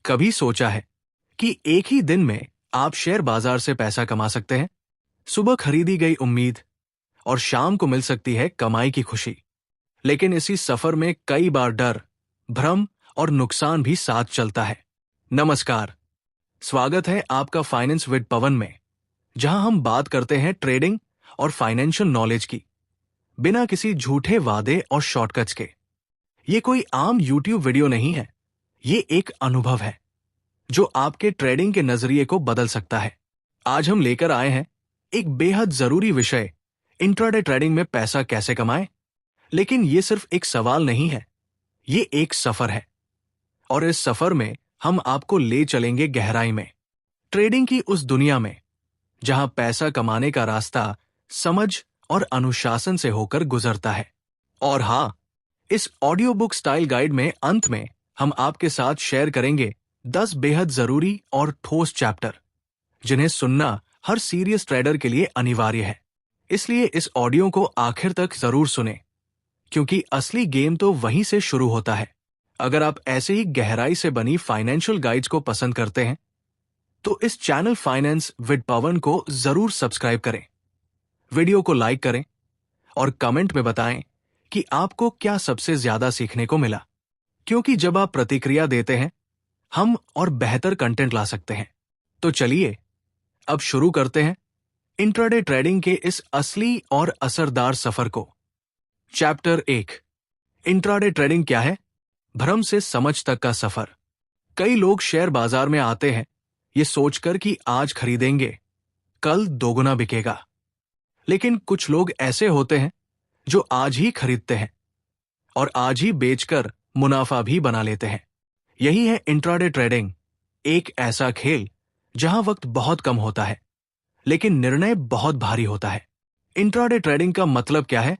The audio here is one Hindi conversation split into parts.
कभी सोचा है कि एक ही दिन में आप शेयर बाजार से पैसा कमा सकते हैं? सुबह खरीदी गई उम्मीद और शाम को मिल सकती है कमाई की खुशी। लेकिन इसी सफर में कई बार डर, भ्रम और नुकसान भी साथ चलता है। नमस्कार, स्वागत है आपका फाइनेंस विद पवन में, जहां हम बात करते हैं ट्रेडिंग और फाइनेंशियल नॉलेज की, बिना किसी झूठे वादे और शॉर्टकट्स के। ये कोई आम यूट्यूब वीडियो नहीं है, ये एक अनुभव है जो आपके ट्रेडिंग के नजरिए को बदल सकता है। आज हम लेकर आए हैं एक बेहद जरूरी विषय, इंट्राडे ट्रेडिंग में पैसा कैसे कमाएं। लेकिन ये सिर्फ एक सवाल नहीं है, ये एक सफर है। और इस सफर में हम आपको ले चलेंगे गहराई में, ट्रेडिंग की उस दुनिया में जहां पैसा कमाने का रास्ता समझ और अनुशासन से होकर गुजरता है। और हां, इस ऑडियो बुक स्टाइल गाइड में अंत में हम आपके साथ शेयर करेंगे 10 बेहद जरूरी और ठोस चैप्टर, जिन्हें सुनना हर सीरियस ट्रेडर के लिए अनिवार्य है। इसलिए इस ऑडियो को आखिर तक जरूर सुने, क्योंकि असली गेम तो वहीं से शुरू होता है। अगर आप ऐसे ही गहराई से बनी फाइनेंशियल गाइड्स को पसंद करते हैं, तो इस चैनल फाइनेंस विद पवन को जरूर सब्सक्राइब करें, वीडियो को लाइक करें और कमेंट में बताएं कि आपको क्या सबसे ज्यादा सीखने को मिला। क्योंकि जब आप प्रतिक्रिया देते हैं, हम और बेहतर कंटेंट ला सकते हैं। तो चलिए अब शुरू करते हैं इंट्राडे ट्रेडिंग के इस असली और असरदार सफर को। चैप्टर 1, इंट्राडे ट्रेडिंग क्या है, भ्रम से समझ तक का सफर। कई लोग शेयर बाजार में आते हैं ये सोचकर कि आज खरीदेंगे, कल दोगुना बिकेगा। लेकिन कुछ लोग ऐसे होते हैं जो आज ही खरीदते हैं और आज ही बेचकर मुनाफा भी बना लेते हैं। यही है इंट्राडे ट्रेडिंग, एक ऐसा खेल जहां वक्त बहुत कम होता है, लेकिन निर्णय बहुत भारी होता है। इंट्राडे ट्रेडिंग का मतलब क्या है?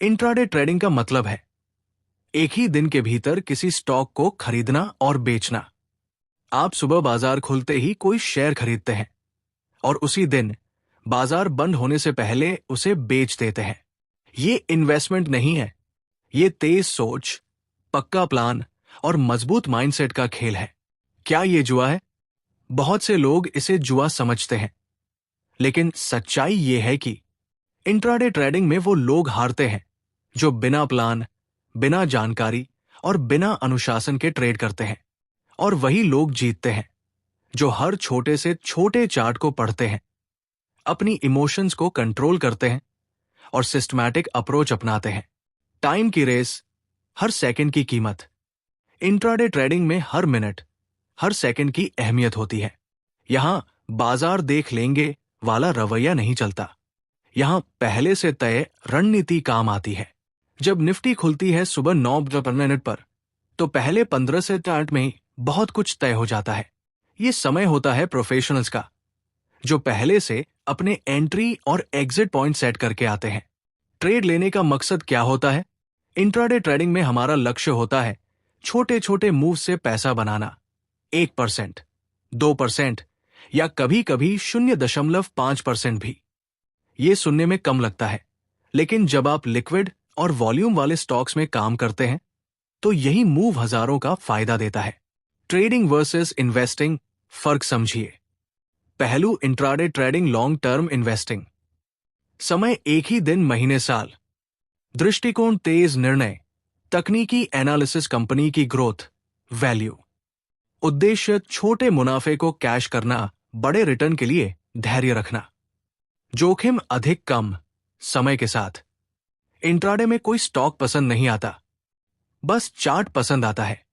इंट्राडे ट्रेडिंग का मतलब है एक ही दिन के भीतर किसी स्टॉक को खरीदना और बेचना। आप सुबह बाजार खुलते ही कोई शेयर खरीदते हैं और उसी दिन बाजार बंद होने से पहले उसे बेच देते हैं। ये इन्वेस्टमेंट नहीं है, ये तेज सोच, पक्का प्लान और मजबूत माइंडसेट का खेल है। क्या ये जुआ है? बहुत से लोग इसे जुआ समझते हैं, लेकिन सच्चाई ये है कि इंट्राडे ट्रेडिंग में वो लोग हारते हैं जो बिना प्लान, बिना जानकारी और बिना अनुशासन के ट्रेड करते हैं, और वही लोग जीतते हैं जो हर छोटे से छोटे चार्ट को पढ़ते हैं, अपनी इमोशंस को कंट्रोल करते हैं और सिस्टमैटिक अप्रोच अपनाते हैं। टाइम की रेस, हर सेकंड की कीमत। इंट्राडे ट्रेडिंग में हर मिनट, हर सेकंड की अहमियत होती है। यहां बाजार देख लेंगे वाला रवैया नहीं चलता। यहां पहले से तय रणनीति काम आती है। जब निफ्टी खुलती है सुबह 9 पर, तो पहले 15 से 60 में ही बहुत कुछ तय हो जाता है। ये समय होता है प्रोफेशनल्स का, जो पहले से अपने एंट्री और एग्जिट पॉइंट सेट करके आते हैं। ट्रेड लेने का मकसद क्या होता है? इंट्राडे ट्रेडिंग में हमारा लक्ष्य होता है छोटे छोटे मूव से पैसा बनाना। 1%, 2% या कभी कभी 0.5% भी। ये सुनने में कम लगता है, लेकिन जब आप लिक्विड और वॉल्यूम वाले स्टॉक्स में काम करते हैं, तो यही मूव हजारों का फायदा देता है। ट्रेडिंग वर्सेस इन्वेस्टिंग, फर्क समझिए। पहलू intraday trading, long term investing. समय एक ही दिन, महीने, साल। दृष्टिकोण तेज निर्णय, तकनीकी एनालिसिस, कंपनी की ग्रोथ, वैल्यू। उद्देश्य छोटे मुनाफे को कैश करना, बड़े रिटर्न के लिए धैर्य रखना। जोखिम अधिक कम, समय के साथ। इंट्राडे में कोई स्टॉक पसंद नहीं आता, बस चार्ट पसंद आता है।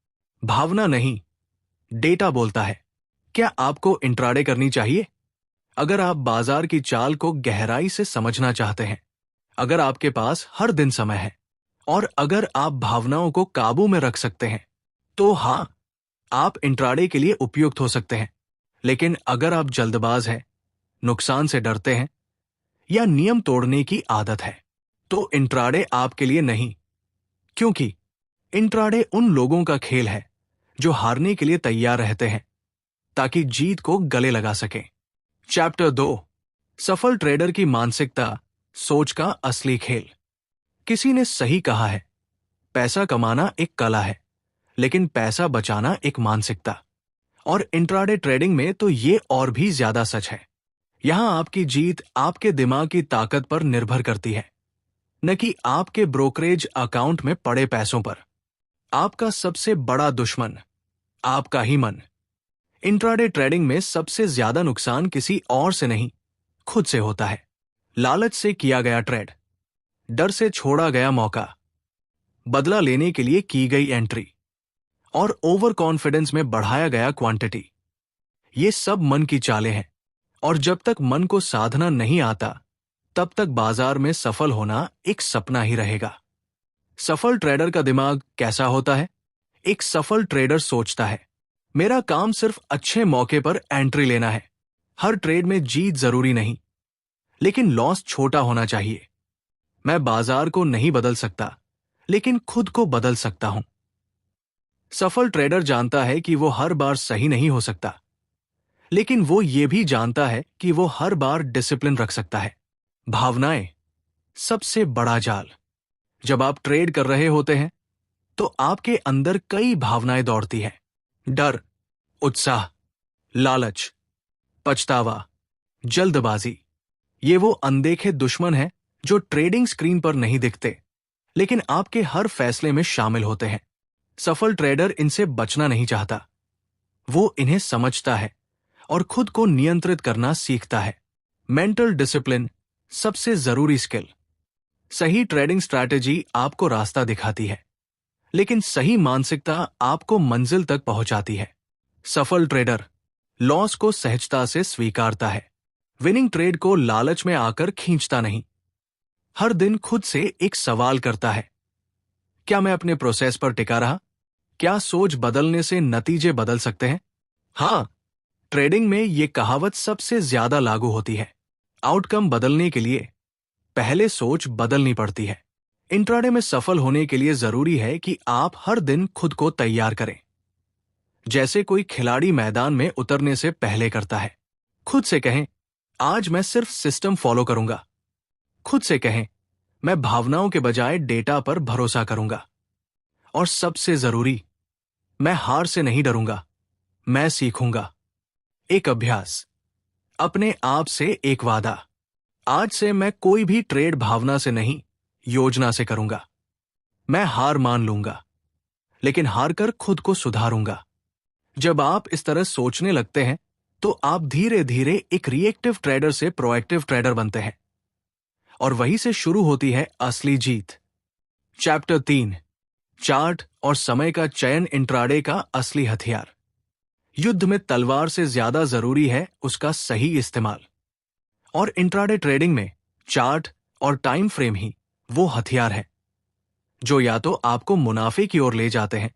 भावना नहीं, डेटा बोलता है। क्या आपको इंट्राडे करनी चाहिए? अगर आप बाजार की चाल को गहराई से समझना चाहते हैं, अगर आपके पास हर दिन समय है और अगर आप भावनाओं को काबू में रख सकते हैं, तो हां, आप इंट्राडे के लिए उपयुक्त हो सकते हैं। लेकिन अगर आप जल्दबाज हैं, नुकसान से डरते हैं या नियम तोड़ने की आदत है, तो इंट्राडे आपके लिए नहीं। क्योंकि इंट्राडे उन लोगों का खेल है जो हारने के लिए तैयार रहते हैं ताकि जीत को गले लगा सकें। चैप्टर 2, सफल ट्रेडर की मानसिकता, सोच का असली खेल। किसी ने सही कहा है, पैसा कमाना एक कला है, लेकिन पैसा बचाना एक मानसिकता। और इंट्राडे ट्रेडिंग में तो ये और भी ज्यादा सच है। यहां आपकी जीत आपके दिमाग की ताकत पर निर्भर करती है, न कि आपके ब्रोकरेज अकाउंट में पड़े पैसों पर। आपका सबसे बड़ा दुश्मन आपका ही मन। इंट्राडे ट्रेडिंग में सबसे ज्यादा नुकसान किसी और से नहीं, खुद से होता है। लालच से किया गया ट्रेड, डर से छोड़ा गया मौका, बदला लेने के लिए की गई एंट्री और ओवर कॉन्फिडेंस में बढ़ाया गया क्वांटिटी, ये सब मन की चालें हैं। और जब तक मन को साधना नहीं आता, तब तक बाजार में सफल होना एक सपना ही रहेगा। सफल ट्रेडर का दिमाग कैसा होता है? एक सफल ट्रेडर सोचता है, मेरा काम सिर्फ अच्छे मौके पर एंट्री लेना है। हर ट्रेड में जीत जरूरी नहीं, लेकिन लॉस छोटा होना चाहिए। मैं बाजार को नहीं बदल सकता, लेकिन खुद को बदल सकता हूं। सफल ट्रेडर जानता है कि वो हर बार सही नहीं हो सकता, लेकिन वो ये भी जानता है कि वो हर बार डिसिप्लिन रख सकता है। भावनाएं सबसे बड़ा जाल। जब आप ट्रेड कर रहे होते हैं, तो आपके अंदर कई भावनाएं दौड़ती हैं। डर, उत्साह, लालच, पछतावा, जल्दबाजी। ये वो अनदेखे दुश्मन हैं जो ट्रेडिंग स्क्रीन पर नहीं दिखते, लेकिन आपके हर फैसले में शामिल होते हैं। सफल ट्रेडर इनसे बचना नहीं चाहता, वो इन्हें समझता है और खुद को नियंत्रित करना सीखता है। मेंटल डिसिप्लिन सबसे जरूरी स्किल। सही ट्रेडिंग स्ट्रैटेजी आपको रास्ता दिखाती है, लेकिन सही मानसिकता आपको मंजिल तक पहुंचाती है। सफल ट्रेडर लॉस को सहजता से स्वीकारता है, विनिंग ट्रेड को लालच में आकर खींचता नहीं। हर दिन खुद से एक सवाल करता है, क्या मैं अपने प्रोसेस पर टिका रहा? क्या सोच बदलने से नतीजे बदल सकते हैं? हां, ट्रेडिंग में ये कहावत सबसे ज्यादा लागू होती है। आउटकम बदलने के लिए पहले सोच बदलनी पड़ती है। इंट्राडे में सफल होने के लिए जरूरी है कि आप हर दिन खुद को तैयार करें, जैसे कोई खिलाड़ी मैदान में उतरने से पहले करता है। खुद से कहें, आज मैं सिर्फ सिस्टम फॉलो करूंगा। खुद से कहें, मैं भावनाओं के बजाय डेटा पर भरोसा करूंगा। और सबसे जरूरी, मैं हार से नहीं डरूंगा, मैं सीखूंगा। एक अभ्यास, अपने आप से एक वादा, आज से मैं कोई भी ट्रेड भावना से नहीं, योजना से करूंगा। मैं हार मान लूंगा, लेकिन हार कर खुद को सुधारूंगा। जब आप इस तरह सोचने लगते हैं, तो आप धीरे धीरे एक रिएक्टिव ट्रेडर से प्रोएक्टिव ट्रेडर बनते हैं, और वहीं से शुरू होती है असली जीत। चैप्टर 3, चार्ट और समय का चयन इंट्राडे का असली हथियार। युद्ध में तलवार से ज्यादा जरूरी है उसका सही इस्तेमाल, और इंट्राडे ट्रेडिंग में चार्ट और टाइम फ्रेम ही वो हथियार है जो या तो आपको मुनाफे की ओर ले जाते हैं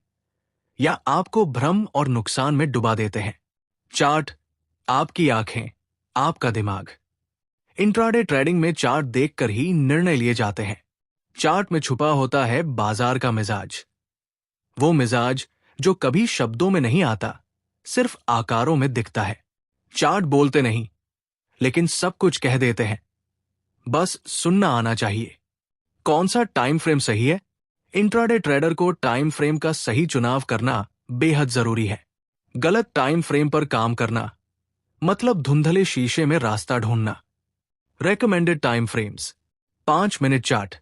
या आपको भ्रम और नुकसान में डुबा देते हैं। चार्ट आपकी आंखें, आपका दिमाग। इंट्राडे ट्रेडिंग में चार्ट देखकर ही निर्णय लिए जाते हैं। चार्ट में छुपा होता है बाजार का मिजाज, वो मिजाज जो कभी शब्दों में नहीं आता, सिर्फ आकारों में दिखता है। चार्ट बोलते नहीं, लेकिन सब कुछ कह देते हैं, बस सुनना आना चाहिए। कौन सा टाइम फ्रेम सही है? इंट्राडे ट्रेडर को टाइम फ्रेम का सही चुनाव करना बेहद जरूरी है। गलत टाइम फ्रेम पर काम करना मतलब धुंधले शीशे में रास्ता ढूंढना। Recommended time frames: 5 minute chart,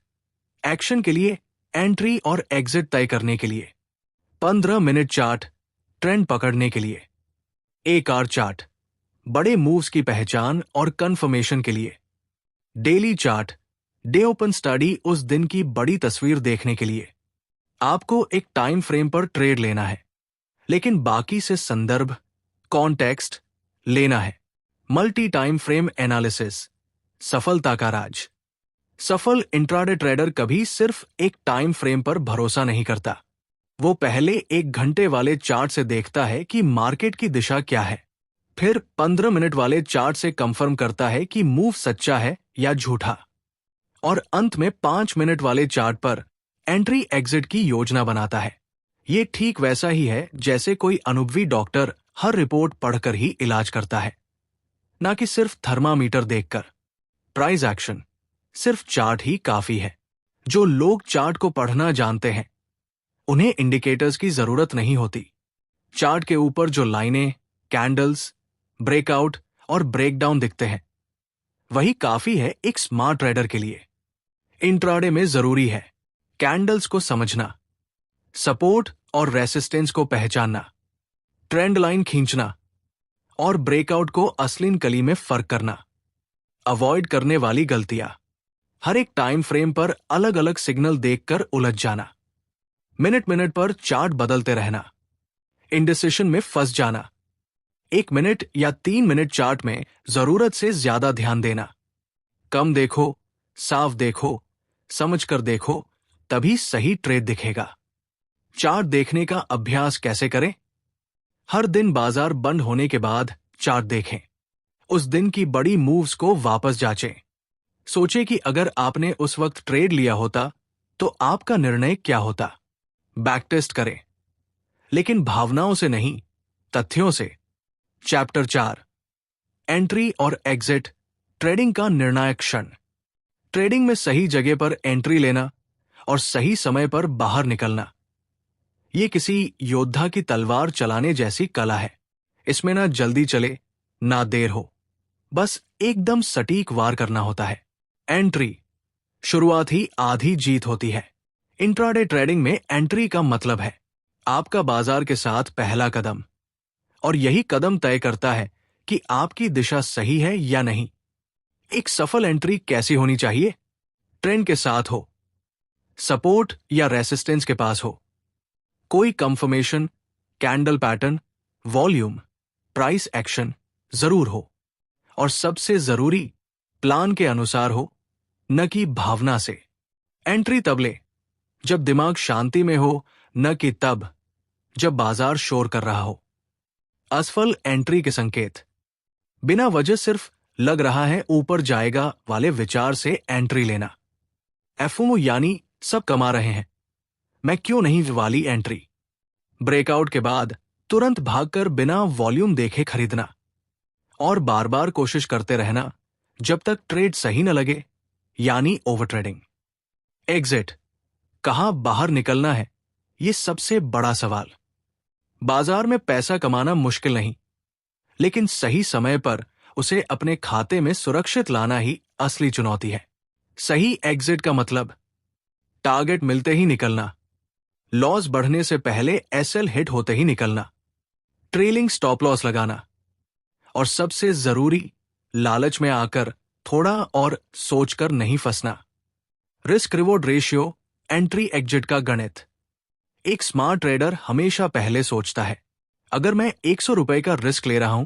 action के लिए, एंट्री और एग्जिट तय करने के लिए। 15 मिनट चार्ट, ट्रेंड पकड़ने के लिए। 1 आवर चार्ट, बड़े मूव्स की पहचान और कंफर्मेशन के लिए। Daily chart, day open study, उस दिन की बड़ी तस्वीर देखने के लिए। आपको एक टाइम फ्रेम पर ट्रेड लेना है, लेकिन बाकी से संदर्भ, कॉन्टेक्स्ट लेना है। मल्टी टाइम फ्रेम एनालिसिस, सफलता का राज। सफल इंट्राडे ट्रेडर कभी सिर्फ एक टाइम फ्रेम पर भरोसा नहीं करता। वो पहले 1 घंटे वाले चार्ट से देखता है कि मार्केट की दिशा क्या है, फिर 15 मिनट वाले चार्ट से कंफर्म करता है कि मूव सच्चा है या झूठा, और अंत में 5 मिनट वाले चार्ट पर एंट्री एग्जिट की योजना बनाता है। ये ठीक वैसा ही है जैसे कोई अनुभवी डॉक्टर हर रिपोर्ट पढ़कर ही इलाज करता है, ना कि सिर्फ थर्मामीटर देखकर। प्राइस एक्शन: सिर्फ चार्ट ही काफी है। जो लोग चार्ट को पढ़ना जानते हैं, उन्हें इंडिकेटर्स की जरूरत नहीं होती। चार्ट के ऊपर जो लाइनें, कैंडल्स, ब्रेकआउट और ब्रेकडाउन दिखते हैं, वही काफी है एक स्मार्ट ट्रेडर के लिए। इंट्राडे में जरूरी है कैंडल्स को समझना, सपोर्ट और रेसिस्टेंस को पहचानना, ट्रेंड लाइन खींचना और ब्रेकआउट को असली नकली में फर्क करना। अवॉइड करने वाली गलतियां, हर एक टाइम फ्रेम पर अलग अलग सिग्नल देखकर उलझ जाना, मिनट मिनट पर चार्ट बदलते रहना, इंडिसिशन में फंस जाना, 1 मिनट या 3 मिनट चार्ट में जरूरत से ज्यादा ध्यान देना, कम देखो, साफ देखो, समझकर देखो, तभी सही ट्रेड दिखेगा। चार्ट देखने का अभ्यास कैसे करें? हर दिन बाजार बंद होने के बाद चार्ट देखें। उस दिन की बड़ी मूव्स को वापस जांचें। सोचें कि अगर आपने उस वक्त ट्रेड लिया होता तो आपका निर्णय क्या होता। बैक टेस्ट करें, लेकिन भावनाओं से नहीं, तथ्यों से। चैप्टर 4, एंट्री और एग्जिट, ट्रेडिंग का निर्णायक क्षण। ट्रेडिंग में सही जगह पर एंट्री लेना और सही समय पर बाहर निकलना, ये किसी योद्धा की तलवार चलाने जैसी कला है। इसमें ना जल्दी चले ना देर हो, बस एकदम सटीक वार करना होता है। एंट्री, शुरुआत ही आधी जीत होती है। इंट्राडे ट्रेडिंग में एंट्री का मतलब है आपका बाजार के साथ पहला कदम, और यही कदम तय करता है कि आपकी दिशा सही है या नहीं। एक सफल एंट्री कैसी होनी चाहिए? ट्रेंड के साथ हो, सपोर्ट या रेसिस्टेंस के पास हो, कोई confirmation, candle pattern, volume, price action जरूर हो, और सबसे जरूरी प्लान के अनुसार हो, न कि भावना से। एंट्री तब ले जब दिमाग शांति में हो, न कि तब जब बाजार शोर कर रहा हो। असफल एंट्री के संकेत, बिना वजह सिर्फ लग रहा है ऊपर जाएगा वाले विचार से एंट्री लेना। एफओमो यानी सब कमा रहे हैं, मैं क्यों नहीं वाली एंट्री। ब्रेकआउट के बाद तुरंत भागकर बिना वॉल्यूम देखे खरीदना और बार बार कोशिश करते रहना जब तक ट्रेड सही न लगे, यानी ओवर ट्रेडिंग। एग्जिट, कहां बाहर निकलना है, ये सबसे बड़ा सवाल। बाजार में पैसा कमाना मुश्किल नहीं, लेकिन सही समय पर उसे अपने खाते में सुरक्षित लाना ही असली चुनौती है। सही एग्जिट का मतलब टारगेट मिलते ही निकलना, लॉस बढ़ने से पहले एसएल हिट होते ही निकलना, ट्रेलिंग स्टॉप लॉस लगाना, और सबसे जरूरी लालच में आकर थोड़ा और सोचकर नहीं फंसना। Risk reward ratio, entry exit का गणित। एक स्मार्ट ट्रेडर हमेशा पहले सोचता है, अगर मैं 100 रुपए का रिस्क ले रहा हूं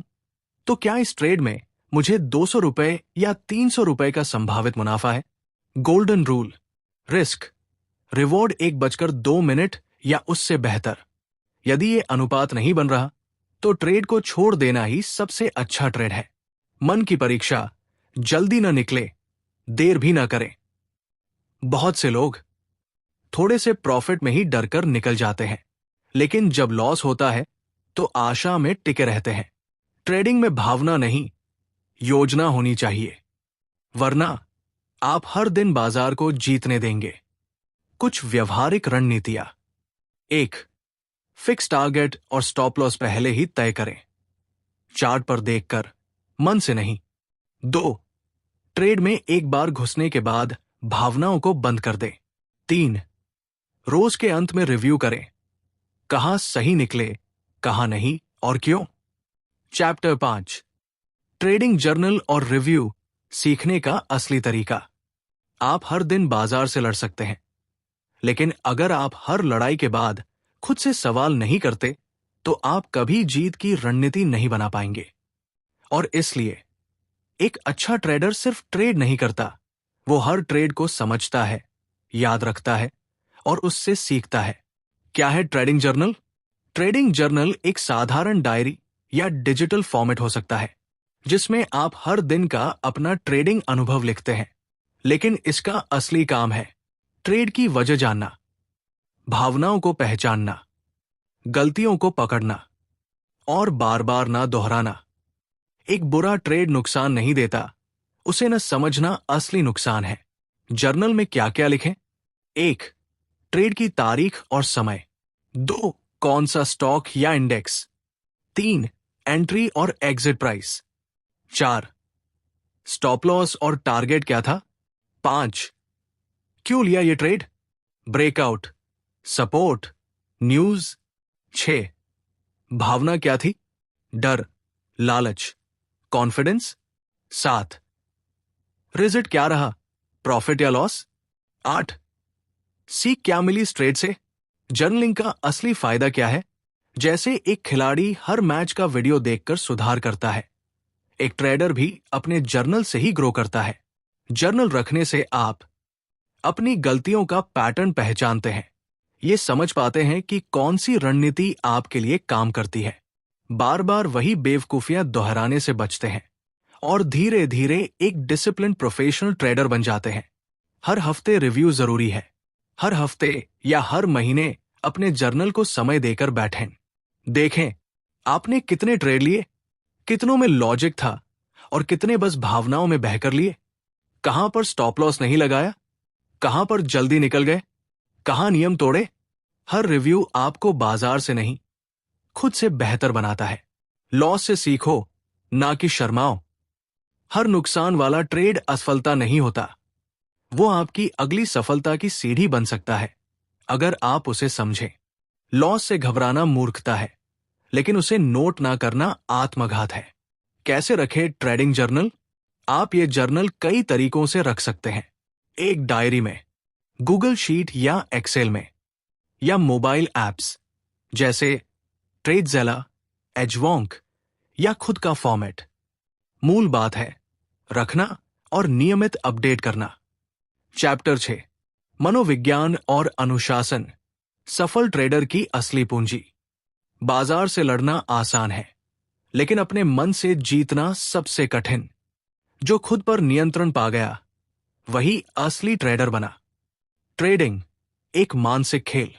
तो क्या इस ट्रेड में मुझे 200 रुपए या 300 रुपए का संभावित मुनाफा है। गोल्डन रूल, रिस्क रिवॉर्ड 1:02 या उससे बेहतर। यदि ये अनुपात नहीं बन रहा तो ट्रेड को छोड़ देना ही सबसे अच्छा ट्रेड है। मन की परीक्षा, जल्दी न निकले, देर भी न करें। बहुत से लोग थोड़े से प्रॉफिट में ही डरकर निकल जाते हैं, लेकिन जब लॉस होता है तो आशा में टिके रहते हैं। ट्रेडिंग में भावना नहीं, योजना होनी चाहिए, वरना आप हर दिन बाजार को जीतने देंगे। कुछ व्यवहारिक रणनीतियां। 1. फिक्स टारगेट और स्टॉप लॉस पहले ही तय करें, चार्ट पर देखकर, मन से नहीं। 2. ट्रेड में एक बार घुसने के बाद भावनाओं को बंद कर दें। 3. रोज के अंत में रिव्यू करें, कहां सही निकले, कहां नहीं और क्यों। चैप्टर 5, ट्रेडिंग जर्नल और रिव्यू, सीखने का असली तरीका। आप हर दिन बाजार से लड़ सकते हैं, लेकिन अगर आप हर लड़ाई के बाद खुद से सवाल नहीं करते तो आप कभी जीत की रणनीति नहीं बना पाएंगे। और इसलिए एक अच्छा ट्रेडर सिर्फ ट्रेड नहीं करता, वो हर ट्रेड को समझता है, याद रखता है और उससे सीखता है। क्या है ट्रेडिंग जर्नल? ट्रेडिंग जर्नल एक साधारण डायरी या डिजिटल फॉर्मेट हो सकता है जिसमें आप हर दिन का अपना ट्रेडिंग अनुभव लिखते हैं। लेकिन इसका असली काम है ट्रेड की वजह जानना, भावनाओं को पहचानना, गलतियों को पकड़ना और बार बार ना दोहराना। एक बुरा ट्रेड नुकसान नहीं देता, उसे न समझना असली नुकसान है। जर्नल में क्या क्या लिखें? 1. ट्रेड की तारीख और समय। 2. कौन सा स्टॉक या इंडेक्स। 3 एंट्री और एग्जिट प्राइस। 4 स्टॉप लॉस और टारगेट क्या था। 5 क्यों लिया ये ट्रेड। Breakout, support, news. 6 भावना क्या थी। डर, लालच, कॉन्फिडेंस। 7 रिजल्ट क्या रहा, प्रॉफिट या लॉस। 8 सीख क्या मिली इस ट्रेड से। जर्नलिंग का असली फायदा क्या है। जैसे एक खिलाड़ी हर मैच का वीडियो देखकर सुधार करता है, एक ट्रेडर भी अपने जर्नल से ही ग्रो करता है। जर्नल रखने से आप अपनी गलतियों का पैटर्न पहचानते हैं, ये समझ पाते हैं कि कौन सी रणनीति आपके लिए काम करती है, बार बार वही बेवकूफियां दोहराने से बचते हैं और धीरे धीरे एक डिसिप्लिन प्रोफेशनल ट्रेडर बन जाते हैं। हर हफ्ते रिव्यू जरूरी है। हर हफ्ते या हर महीने अपने जर्नल को समय देकर बैठें। देखें आपने कितने ट्रेड लिए, कितनों में लॉजिक था और कितने बस भावनाओं में बहकर लिए। कहां पर स्टॉप लॉस नहीं लगाया, कहां पर जल्दी निकल गए, कहां नियम तोड़े। हर रिव्यू आपको बाजार से नहीं, खुद से बेहतर बनाता है। लॉस से सीखो, ना कि शर्माओ। हर नुकसान वाला ट्रेड असफलता नहीं होता, वो आपकी अगली सफलता की सीढ़ी बन सकता है, अगर आप उसे समझें। लॉस से घबराना मूर्खता है, लेकिन उसे नोट ना करना आत्मघात है। कैसे रखें ट्रेडिंग जर्नल। आप ये जर्नल कई तरीकों से रख सकते हैं। एक डायरी में, गूगल शीट या एक्सेल में, या मोबाइल ऐप्स जैसे ट्रेडजेला, एजवॉन्क या खुद का फॉर्मेट। मूल बात है रखना और नियमित अपडेट करना। चैप्टर 6 मनोविज्ञान और अनुशासन, सफल ट्रेडर की असली पूंजी। बाजार से लड़ना आसान है, लेकिन अपने मन से जीतना सबसे कठिन। जो खुद पर नियंत्रण पा गया, वही असली ट्रेडर बना। ट्रेडिंग एक मानसिक खेल।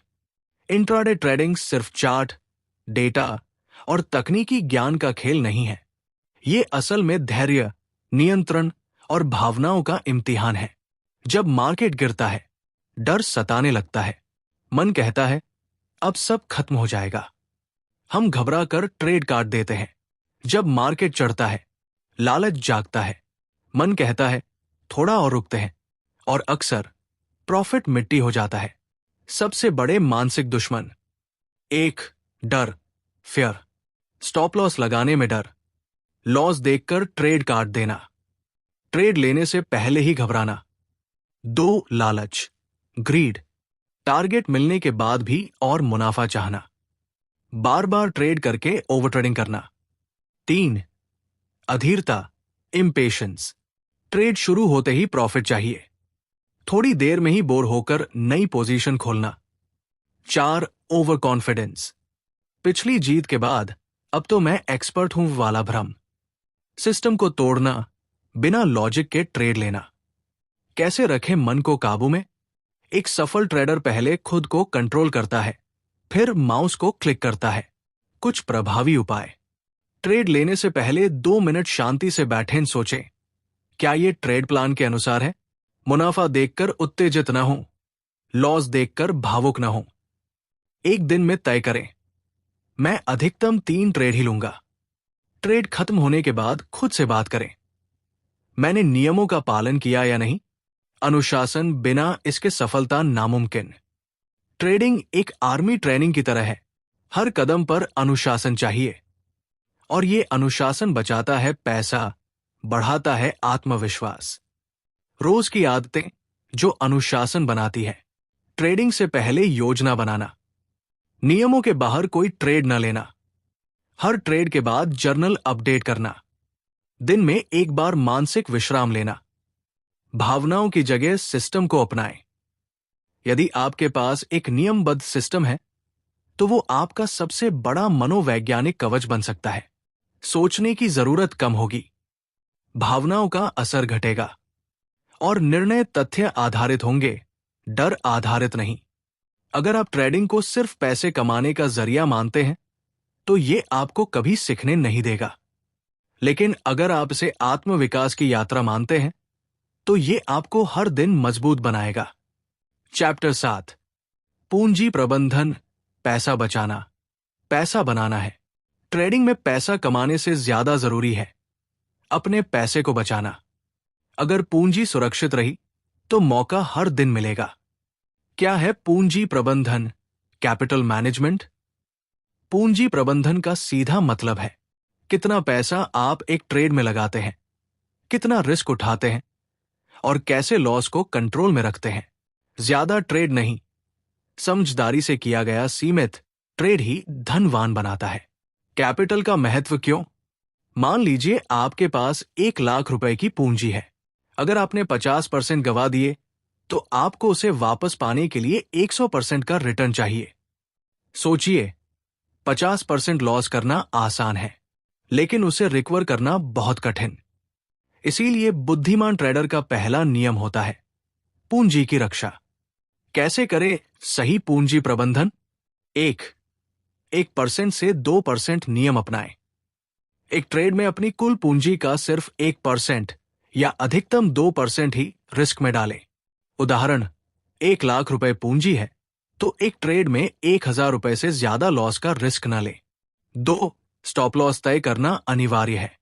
इंट्राडे ट्रेडिंग सिर्फ चार्ट, डेटा और तकनीकी ज्ञान का खेल नहीं है। ये असल में धैर्य, नियंत्रण और भावनाओं का इम्तिहान है। जब मार्केट गिरता है, डर सताने लगता है। मन कहता है अब सब खत्म हो जाएगा। हम घबरा कर ट्रेड काट देते हैं। जब मार्केट चढ़ता है, लालच जागता है। मन कहता है थोड़ा और रुकते हैं, और अक्सर प्रॉफिट मिट्टी हो जाता है। सबसे बड़े मानसिक दुश्मन। 1 डर, फियर, स्टॉप लॉस लगाने में डर, लॉस देखकर ट्रेड काट देना, ट्रेड लेने से पहले ही घबराना। 2 लालच, ग्रीड, टारगेट मिलने के बाद भी और मुनाफा चाहना, बार बार ट्रेड करके ओवर ट्रेडिंग करना। 3 अधीरता, इम्पेशंस, ट्रेड शुरू होते ही प्रॉफिट चाहिए, थोड़ी देर में ही बोर होकर नई पोजीशन खोलना। 4 ओवर कॉन्फिडेंस, पिछली जीत के बाद अब तो मैं एक्सपर्ट हूं वाला भ्रम, सिस्टम को तोड़ना, बिना लॉजिक के ट्रेड लेना। कैसे रखें मन को काबू में। एक सफल ट्रेडर पहले खुद को कंट्रोल करता है, फिर माउस को क्लिक करता है। कुछ प्रभावी उपाय। ट्रेड लेने से पहले 2 मिनट शांति से बैठें, सोचें क्या ये ट्रेड प्लान के अनुसार है। मुनाफा देखकर उत्तेजित न हो, लॉस देखकर भावुक न हो। एक दिन में तय करें मैं अधिकतम 3 ट्रेड ही लूंगा। ट्रेड खत्म होने के बाद खुद से बात करें, मैंने नियमों का पालन किया या नहीं। अनुशासन बिना इसके सफलता नामुमकिन। ट्रेडिंग एक आर्मी ट्रेनिंग की तरह है, हर कदम पर अनुशासन चाहिए, और ये अनुशासन बचाता है पैसा, बढ़ाता है आत्मविश्वास। रोज की आदतें जो अनुशासन बनाती है। ट्रेडिंग से पहले योजना बनाना, नियमों के बाहर कोई ट्रेड न लेना, हर ट्रेड के बाद जर्नल अपडेट करना, दिन में एक बार मानसिक विश्राम लेना, भावनाओं की जगह सिस्टम को अपनाएं। यदि आपके पास एक नियमबद्ध सिस्टम है, तो वो आपका सबसे बड़ा मनोवैज्ञानिक कवच बन सकता है। सोचने की जरूरत कम होगी, भावनाओं का असर घटेगा, और निर्णय तथ्य आधारित होंगे, डर आधारित नहीं। अगर आप ट्रेडिंग को सिर्फ पैसे कमाने का जरिया मानते हैं, तो ये आपको कभी सीखने नहीं देगा। लेकिन अगर आप इसे आत्मविकास की यात्रा मानते हैं, तो ये आपको हर दिन मजबूत बनाएगा। चैप्टर 7 पूंजी प्रबंधन, पैसा बचाना, पैसा बनाना है। ट्रेडिंग में पैसा कमाने से ज्यादा जरूरी है अपने पैसे को बचाना। अगर पूंजी सुरक्षित रही तो मौका हर दिन मिलेगा। क्या है पूंजी प्रबंधन, कैपिटल मैनेजमेंट? पूंजी प्रबंधन का सीधा मतलब है कितना पैसा आप एक ट्रेड में लगाते हैं, कितना रिस्क उठाते हैं और कैसे लॉस को कंट्रोल में रखते हैं। ज्यादा ट्रेड नहीं, समझदारी से किया गया सीमित ट्रेड ही धनवान बनाता है। कैपिटल का महत्व क्यों? मान लीजिए आपके पास 1,00,000 रुपए की पूंजी है। अगर आपने 50% गवा दिए तो आपको उसे वापस पाने के लिए 100% का रिटर्न चाहिए। सोचिए, 50% लॉस करना आसान है, लेकिन उसे रिकवर करना बहुत कठिन। इसीलिए बुद्धिमान ट्रेडर का पहला नियम होता है पूंजी की रक्षा। कैसे करें सही पूंजी प्रबंधन? 1% से 2% नियम अपनाएं। एक ट्रेड में अपनी कुल पूंजी का सिर्फ 1% या अधिकतम 2% ही रिस्क में डालें। उदाहरण, 1,00,000 रुपए पूंजी है तो एक ट्रेड में 1,000 रुपए से ज्यादा लॉस का रिस्क न लें। 2. स्टॉप लॉस तय करना अनिवार्य है।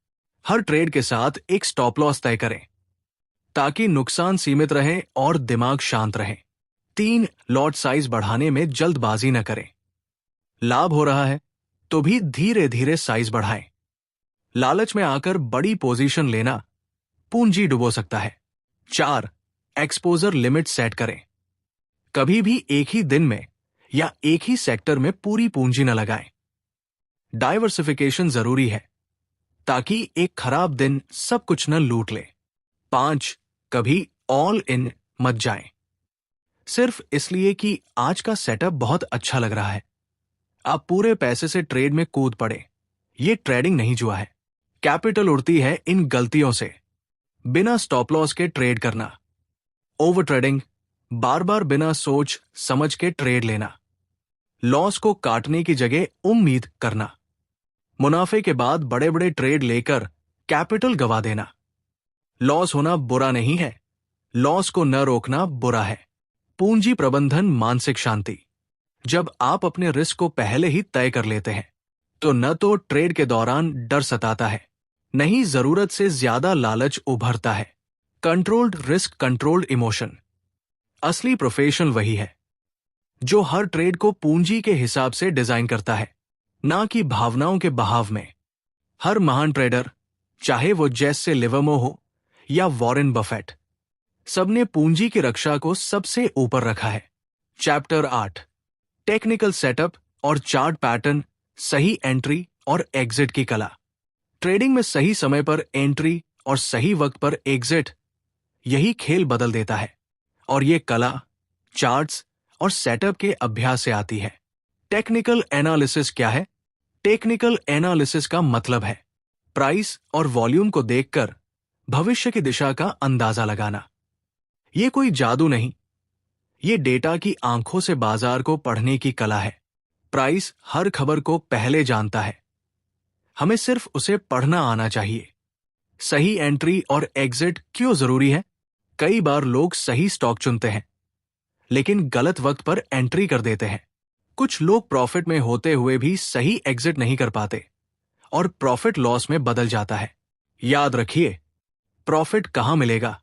हर ट्रेड के साथ एक स्टॉप लॉस तय करें ताकि नुकसान सीमित रहे और दिमाग शांत रहे। 3. लॉट साइज बढ़ाने में जल्दबाजी न करें। लाभ हो रहा है तो भी धीरे धीरे साइज बढ़ाएं। लालच में आकर बड़ी पोजीशन लेना पूंजी डुबो सकता है। 4. एक्सपोजर लिमिट सेट करें। कभी भी एक ही दिन में या एक ही सेक्टर में पूरी पूंजी न लगाएं। डाइवर्सिफिकेशन जरूरी है ताकि एक खराब दिन सब कुछ न लूट ले। 5. कभी ऑल इन मत जाएं सिर्फ इसलिए कि आज का सेटअप बहुत अच्छा लग रहा है। आप पूरे पैसे से ट्रेड में कूद पड़े। ये ट्रेडिंग नहीं जुआ है। कैपिटल उड़ती है इन गलतियों से। बिना स्टॉप लॉस के ट्रेड करना, ओवर ट्रेडिंग, बार बार बिना सोच समझ के ट्रेड लेना, लॉस को काटने की जगह उम्मीद करना, मुनाफे के बाद बड़े बड़े ट्रेड लेकर कैपिटल गवा देना। लॉस होना बुरा नहीं है, लॉस को न रोकना बुरा है। पूंजी प्रबंधन मानसिक शांति। जब आप अपने रिस्क को पहले ही तय कर लेते हैं तो न तो ट्रेड के दौरान डर सताता है, नहीं जरूरत से ज्यादा लालच उभरता है। Controlled risk, controlled emotion. असली प्रोफेशनल वही है जो हर ट्रेड को पूंजी के हिसाब से डिजाइन करता है, ना कि भावनाओं के बहाव में। हर महान ट्रेडर, चाहे वो जैसे लिवरमो हो या वॉरेन बफेट, सबने पूंजी की रक्षा को सबसे ऊपर रखा है। चैप्टर 8, टेक्निकल सेटअप और चार्ट पैटर्न, सही एंट्री और एग्जिट की कला। ट्रेडिंग में सही समय पर एंट्री और सही वक्त पर एग्जिट, यही खेल बदल देता है। और ये कला चार्ट्स और सेटअप के अभ्यास से आती है। टेक्निकल एनालिसिस क्या है? टेक्निकल एनालिसिस का मतलब है प्राइस और वॉल्यूम को देखकर भविष्य की दिशा का अंदाजा लगाना। ये कोई जादू नहीं, ये डेटा की आंखों से बाजार को पढ़ने की कला है। प्राइस हर खबर को पहले जानता है, हमें सिर्फ उसे पढ़ना आना चाहिए। सही एंट्री और एग्जिट क्यों जरूरी है? कई बार लोग सही स्टॉक चुनते हैं लेकिन गलत वक्त पर एंट्री कर देते हैं। कुछ लोग प्रॉफिट में होते हुए भी सही एग्जिट नहीं कर पाते और प्रॉफिट लॉस में बदल जाता है। याद रखिए, प्रॉफिट कहां मिलेगा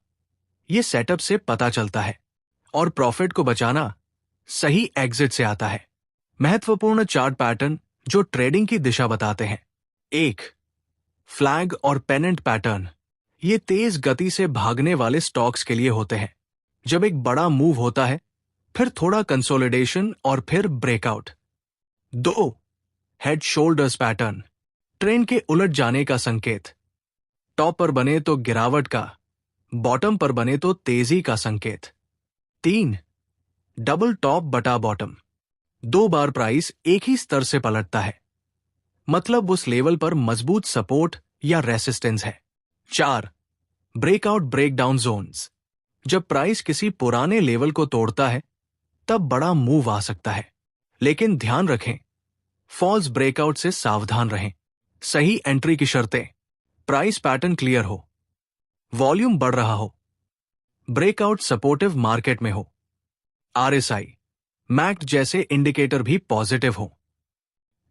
ये सेटअप से पता चलता है और प्रॉफिट को बचाना सही एग्जिट से आता है। महत्वपूर्ण चार्ट पैटर्न जो ट्रेडिंग की दिशा बताते हैं। 1. फ्लैग और पेनेंट पैटर्न। ये तेज गति से भागने वाले स्टॉक्स के लिए होते हैं। जब एक बड़ा मूव होता है, फिर थोड़ा कंसोलिडेशन और फिर breakout. 2. Head shoulders pattern. Trend के उलट जाने का संकेत। टॉप पर बने तो गिरावट का, बॉटम पर बने तो तेजी का संकेत। 3. डबल टॉप बटा बॉटम। 2 बार प्राइस एक ही स्तर से पलटता है, मतलब उस लेवल पर मजबूत सपोर्ट या रेसिस्टेंस है। 4. Breakout breakdown zones. जब प्राइस किसी पुराने लेवल को तोड़ता है तब बड़ा मूव आ सकता है, लेकिन ध्यान रखें, फॉल्स ब्रेकआउट से सावधान रहें। सही एंट्री की शर्तें: प्राइस पैटर्न क्लियर हो, वॉल्यूम बढ़ रहा हो, ब्रेकआउट सपोर्टिव मार्केट में हो, आरएसआई मैक्ड जैसे इंडिकेटर भी पॉजिटिव हो।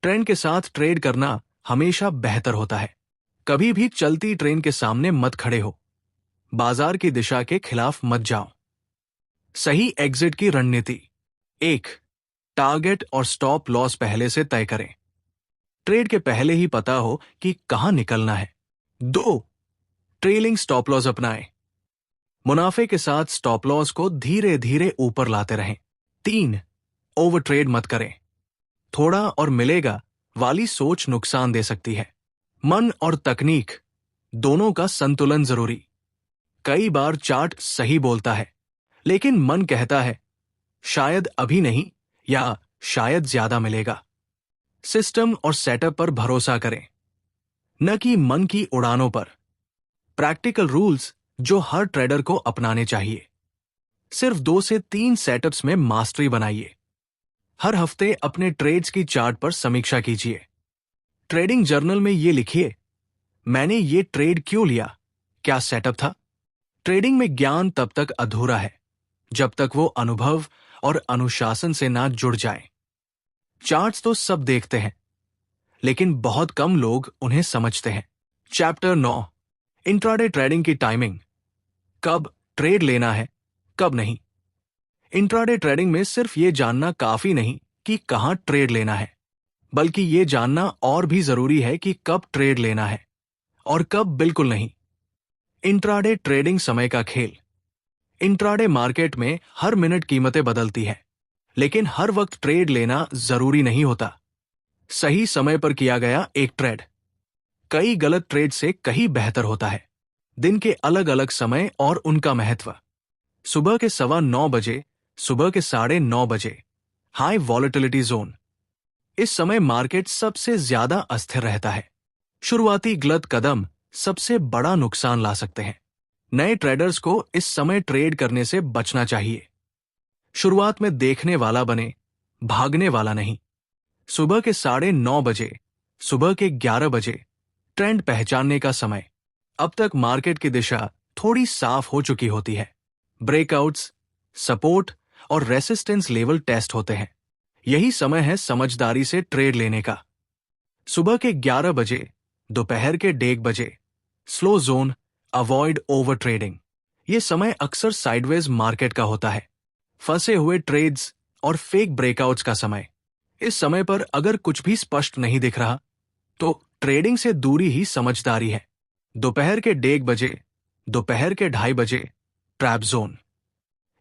ट्रेंड के साथ ट्रेड करना हमेशा बेहतर होता है। कभी भी चलती ट्रेन के सामने मत खड़े हो। बाजार की दिशा के खिलाफ मत जाओ। सही एग्जिट की रणनीति। 1. टारगेट और स्टॉप लॉस पहले से तय करें। ट्रेड के पहले ही पता हो कि कहां निकलना है। 2. ट्रेलिंग स्टॉप लॉस अपनाएं। मुनाफे के साथ स्टॉप लॉस को धीरे धीरे ऊपर लाते रहें। 3. ओवर ट्रेड मत करें। थोड़ा और मिलेगा वाली सोच नुकसान दे सकती है। मन और तकनीक दोनों का संतुलन जरूरी। कई बार चार्ट सही बोलता है, लेकिन मन कहता है शायद अभी नहीं या शायद ज्यादा मिलेगा। सिस्टम और सेटअप पर भरोसा करें, न कि मन की उड़ानों पर। प्रैक्टिकल रूल्स जो हर ट्रेडर को अपनाने चाहिए। सिर्फ 2 से 3 सेटअप्स में मास्टरी बनाइए। हर हफ्ते अपने ट्रेड्स की चार्ट पर समीक्षा कीजिए। ट्रेडिंग जर्नल में ये लिखिए, मैंने ये ट्रेड क्यों लिया, क्या सेटअप था। ट्रेडिंग में ज्ञान तब तक अधूरा है जब तक वो अनुभव और अनुशासन से ना जुड़ जाए। चार्ट्स तो सब देखते हैं, लेकिन बहुत कम लोग उन्हें समझते हैं। चैप्टर 9, इंट्राडे ट्रेडिंग की टाइमिंग। कब ट्रेड लेना है, कब नहीं। इंट्राडे ट्रेडिंग में सिर्फ ये जानना काफी नहीं कि कहां ट्रेड लेना है, बल्कि ये जानना और भी जरूरी है कि कब ट्रेड लेना है और कब बिल्कुल नहीं। इंट्राडे ट्रेडिंग समय का खेल। इंट्राडे मार्केट में हर मिनट कीमतें बदलती हैं, लेकिन हर वक्त ट्रेड लेना जरूरी नहीं होता। सही समय पर किया गया एक ट्रेड कई गलत ट्रेड से कहीं बेहतर होता है। दिन के अलग अलग समय और उनका महत्व। सुबह के 9:15 बजे, सुबह के 9:30 बजे, हाई वॉलेटिलिटी जोन। इस समय मार्केट सबसे ज्यादा अस्थिर रहता है। शुरुआती गलत कदम सबसे बड़ा नुकसान ला सकते हैं। नए ट्रेडर्स को इस समय ट्रेड करने से बचना चाहिए। शुरुआत में देखने वाला बने, भागने वाला नहीं। सुबह के 9:30 बजे, सुबह के 11 बजे ट्रेंड पहचानने का समय। अब तक मार्केट की दिशा थोड़ी साफ हो चुकी होती है। ब्रेकआउट्स, सपोर्ट और रेसिस्टेंस लेवल टेस्ट होते हैं। यही समय है समझदारी से ट्रेड लेने का। सुबह के 11 बजे, दोपहर के 1:30 बजे, slow zone, avoid over trading. यह समय अक्सर साइडवेज मार्केट का होता है। फंसे हुए ट्रेड्स और फेक ब्रेकआउट्स का समय। इस समय पर अगर कुछ भी स्पष्ट नहीं दिख रहा, तो ट्रेडिंग से दूरी ही समझदारी है। दोपहर के 1:30 बजे, दोपहर के 2:30 बजे, ट्रैप जोन।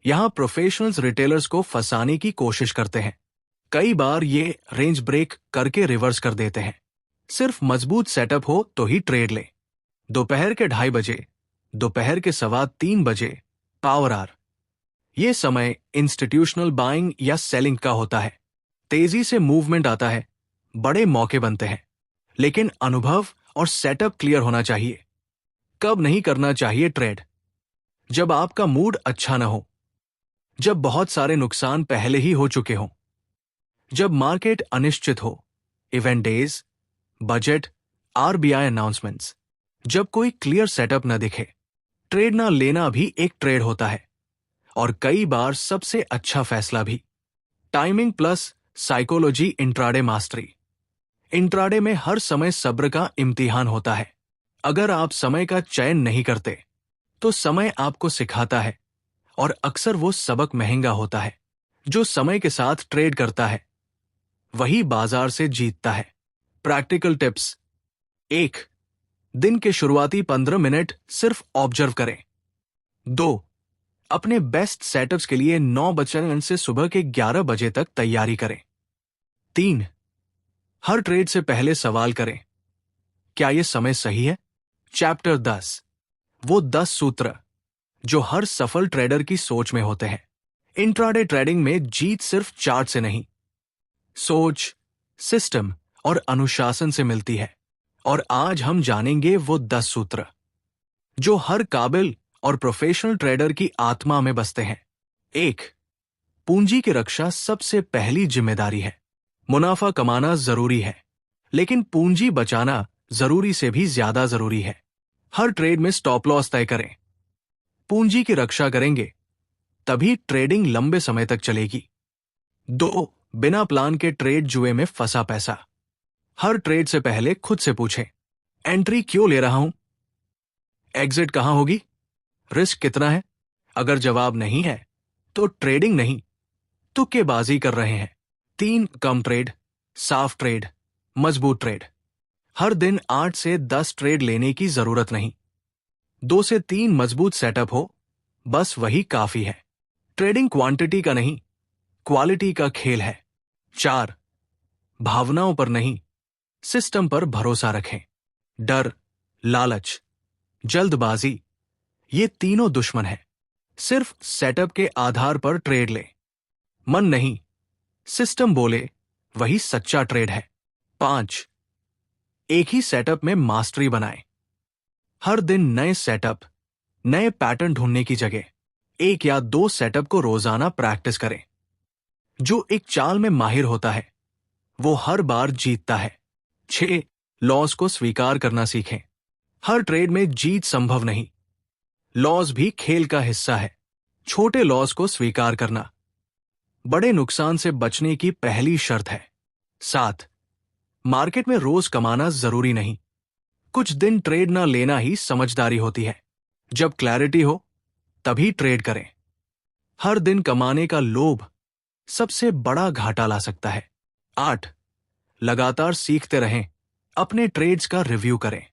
यहां प्रोफेशनल्स रिटेलर्स को फंसाने की कोशिश करते हैं। कई बार ये रेंज ब्रेक करके रिवर्स कर देते हैं। सिर्फ मजबूत सेटअप हो तो ही ट्रेड ले। दोपहर के 2:30 बजे, दोपहर के 3:15 बजे, पावर आवर। यह समय इंस्टीट्यूशनल बाइंग या सेलिंग का होता है। तेजी से मूवमेंट आता है, बड़े मौके बनते हैं, लेकिन अनुभव और सेटअप क्लियर होना चाहिए। कब नहीं करना चाहिए ट्रेड? जब आपका मूड अच्छा न हो, जब बहुत सारे नुकसान पहले ही हो चुके हों, जब मार्केट अनिश्चित हो, event days, budget, RBI announcements, जब कोई क्लियर सेटअप न दिखे। ट्रेड ना लेना भी एक ट्रेड होता है, और कई बार सबसे अच्छा फैसला भी। Timing plus psychology intraday mastery. Intraday में हर समय सब्र का इम्तिहान होता है। अगर आप समय का चयन नहीं करते, तो समय आपको सिखाता है, और अक्सर वो सबक महंगा होता है। जो समय के साथ ट्रेड करता है, वही बाजार से जीतता है। Practical tips. 1. दिन के शुरुआती 15 मिनट सिर्फ ऑब्जर्व करें। 2. अपने बेस्ट सेटअप्स के लिए 9 बजे से सुबह के 11 बजे तक तैयारी करें। 3. हर ट्रेड से पहले सवाल करें, क्या यह समय सही है? चैप्टर 10, वो 10 सूत्र जो हर सफल ट्रेडर की सोच में होते हैं। इंट्राडे ट्रेडिंग में जीत सिर्फ चार्ट से नहीं, सोच, सिस्टम और अनुशासन से मिलती है। और आज हम जानेंगे वो 10 सूत्र जो हर काबिल और प्रोफेशनल ट्रेडर की आत्मा में बसते हैं। 1. पूंजी की रक्षा सबसे पहली जिम्मेदारी है। मुनाफा कमाना जरूरी है, लेकिन पूंजी बचाना जरूरी से भी ज्यादा जरूरी है। हर ट्रेड में स्टॉप लॉस तय करें। पूंजी की रक्षा करेंगे, तभी ट्रेडिंग लंबे समय तक चलेगी। 2. बिना प्लान के ट्रेड जुए में फंसा पैसा। हर ट्रेड से पहले खुद से पूछें, एंट्री क्यों ले रहा हूं? एग्जिट कहां होगी? रिस्क कितना है? अगर जवाब नहीं है तो ट्रेडिंग नहीं, तुक्केबाजी कर रहे हैं। 3. कम ट्रेड, साफ ट्रेड, मजबूत ट्रेड। हर दिन 8 से 10 ट्रेड लेने की जरूरत नहीं। 2 से 3 मजबूत सेटअप हो, बस वही काफी है। ट्रेडिंग क्वांटिटी का नहीं, क्वालिटी का खेल है। 4. भावनाओं पर नहीं, सिस्टम पर भरोसा रखें। डर, लालच, जल्दबाजी, ये तीनों दुश्मन हैं। सिर्फ सेटअप के आधार पर ट्रेड लें। मन नहीं, सिस्टम बोले वही सच्चा ट्रेड है। 5. एक ही सेटअप में मास्टरी बनाएं। हर दिन नए सेटअप, नए पैटर्न ढूंढने की जगह 1 या 2 सेटअप को रोजाना प्रैक्टिस करें। जो एक चाल में माहिर होता है वो हर बार जीतता है। 6. लॉस को स्वीकार करना सीखें। हर ट्रेड में जीत संभव नहीं, लॉस भी खेल का हिस्सा है। छोटे लॉस को स्वीकार करना बड़े नुकसान से बचने की पहली शर्त है। 7. मार्केट में रोज कमाना जरूरी नहीं, कुछ दिन ट्रेड ना लेना ही समझदारी होती है। जब क्लैरिटी हो तभी ट्रेड करें। हर दिन कमाने का लोभ सबसे बड़ा घाटा ला सकता है। 8. लगातार सीखते रहें, अपने ट्रेड्स का रिव्यू करें।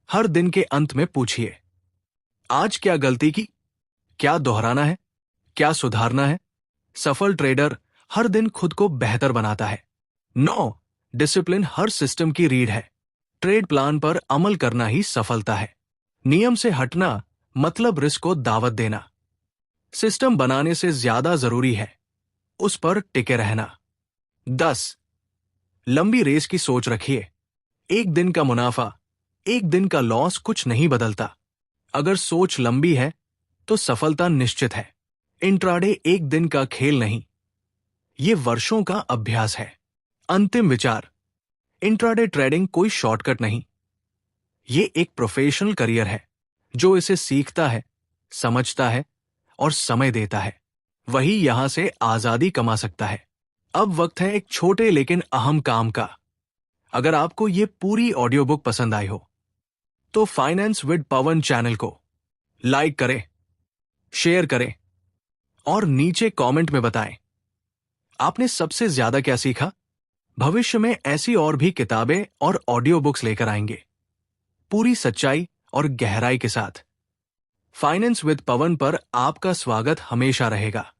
हर दिन के अंत में पूछिए, आज क्या गलती की, क्या दोहराना है, क्या सुधारना है। सफल ट्रेडर हर दिन खुद को बेहतर बनाता है। 9. डिसिप्लिन हर सिस्टम की रीढ़ है। ट्रेड प्लान पर अमल करना ही सफलता है। नियम से हटना मतलब रिस्क को दावत देना। सिस्टम बनाने से ज्यादा जरूरी है उस पर टिके रहना। 10. लंबी रेस की सोच रखिए। एक दिन का मुनाफा, एक दिन का लॉस कुछ नहीं बदलता। अगर सोच लंबी है तो सफलता निश्चित है। इंट्राडे एक दिन का खेल नहीं, ये वर्षों का अभ्यास है। अंतिम विचार, इंट्राडे ट्रेडिंग कोई शॉर्टकट नहीं, ये एक प्रोफेशनल करियर है। जो इसे सीखता है, समझता है और समय देता है, वही यहां से आजादी कमा सकता है। अब वक्त है एक छोटे लेकिन अहम काम का। अगर आपको ये पूरी ऑडियो बुक पसंद आई हो तो फाइनेंस विद पवन चैनल को लाइक करें, शेयर करें और नीचे कमेंट में बताएं आपने सबसे ज्यादा क्या सीखा। भविष्य में ऐसी और भी किताबें और ऑडियो बुक्स लेकर आएंगे, पूरी सच्चाई और गहराई के साथ। फाइनेंस विद पवन पर आपका स्वागत हमेशा रहेगा।